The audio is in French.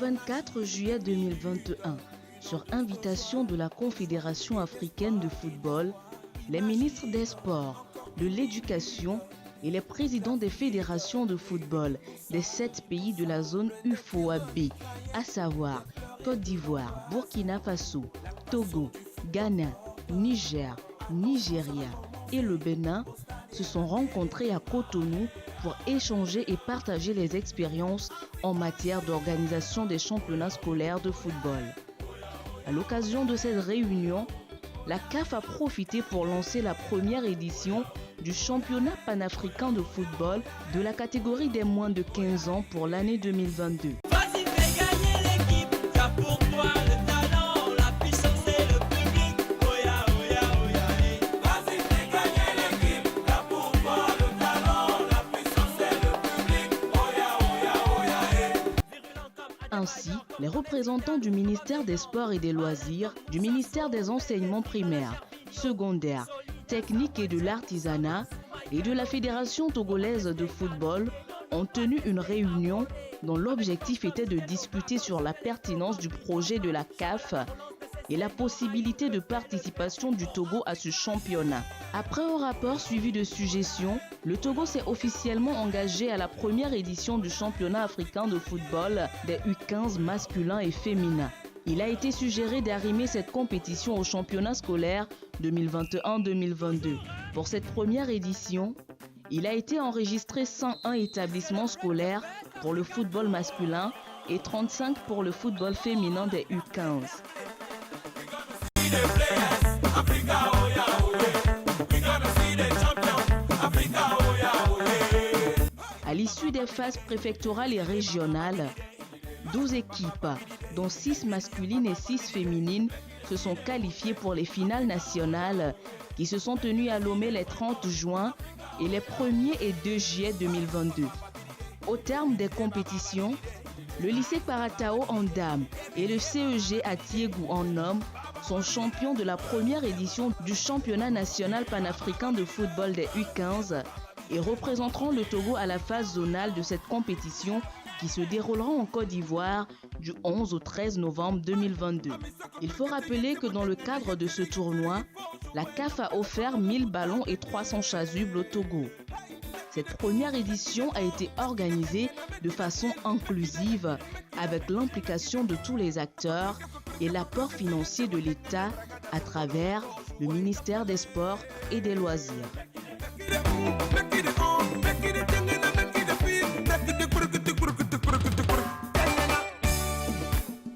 24 juillet 2021, sur invitation de la Confédération africaine de football, les ministres des Sports, de l'Éducation et les présidents des fédérations de football des 7 pays de la zone UFOA-B, à savoir Côte d'Ivoire, Burkina Faso, Togo, Ghana, Niger, Nigeria et le Bénin, se sont rencontrés à Cotonou pour échanger et partager les expériences en matière d'organisation des championnats scolaires de football. À l'occasion de cette réunion, la CAF a profité pour lancer la première édition du championnat panafricain de football de la catégorie des moins de 15 ans pour l'année 2022. Vas-y, fais gagner l'équipe, t'as pour toi le talent, la puissance et le public. Oya, oya, oya, hey. Vas-y, fais gagner l'équipe, t'as pour toi le talent, la puissance et le public. Oya, oya, oya, hey. Ainsi, les représentants du ministère des Sports et des Loisirs, du ministère des Enseignements primaires, secondaires, techniques et de l'artisanat et de la Fédération togolaise de football ont tenu une réunion dont l'objectif était de discuter sur la pertinence du projet de la CAF et la possibilité de participation du Togo à ce championnat. Après un rapport suivi de suggestions, le Togo s'est officiellement engagé à la première édition du championnat africain de football des U15 masculins et féminins. Il a été suggéré d'arrimer cette compétition au championnat scolaire 2021-2022. Pour cette première édition, il a été enregistré 101 établissements scolaires pour le football masculin et 35 pour le football féminin des U15. À l'issue des phases préfectorales et régionales, 12 équipes, dont 6 masculines et 6 féminines, se sont qualifiées pour les finales nationales qui se sont tenues à Lomé les 30 juin et les 1er et 2 juillet 2022. Au terme des compétitions, le lycée Paratao en dames et le CEG Atiégou en hommes sont champions de la première édition du championnat national panafricain de football des U15 et représenteront le Togo à la phase zonale de cette compétition qui se déroulera en Côte d'Ivoire du 11 au 13 novembre 2022. Il faut rappeler que dans le cadre de ce tournoi, la CAF a offert 1000 ballons et 300 chasubles au Togo. Cette première édition a été organisée de façon inclusive avec l'implication de tous les acteurs et l'apport financier de l'État à travers le ministère des Sports et des Loisirs.